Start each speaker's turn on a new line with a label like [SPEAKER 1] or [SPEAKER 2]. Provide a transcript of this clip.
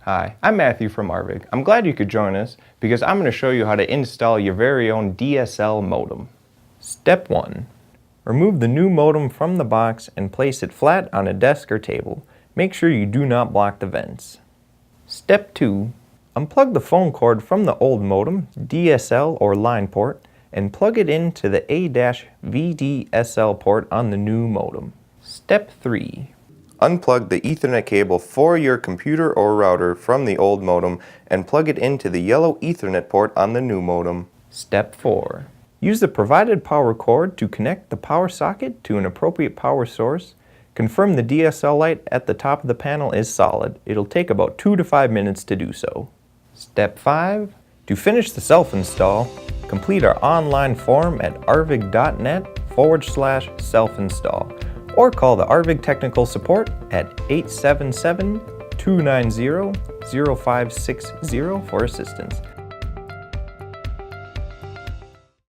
[SPEAKER 1] Hi, I'm Matthew from Arvig. I'm glad you could join us because I'm going to show you how to install your very own DSL modem. Step 1. Remove the new modem from the box and place it flat on a desk or table. Make sure you do not block the vents. Step 2. Unplug the phone cord from the old modem, DSL or line port, and plug it into the A-VDSL port on the new modem. Step 3. Unplug the Ethernet cable for your computer or router from the old modem and plug it into the yellow Ethernet port on the new modem. Step 4. Use the provided power cord to connect the power socket to an appropriate power source. Confirm the DSL light at the top of the panel is solid. It'll take about 2 to 5 minutes to do so. Step 5. To finish the self-install, complete our online form at arvig.net/self-install. Or call the Arvig Technical Support at 877-290-0560 for assistance.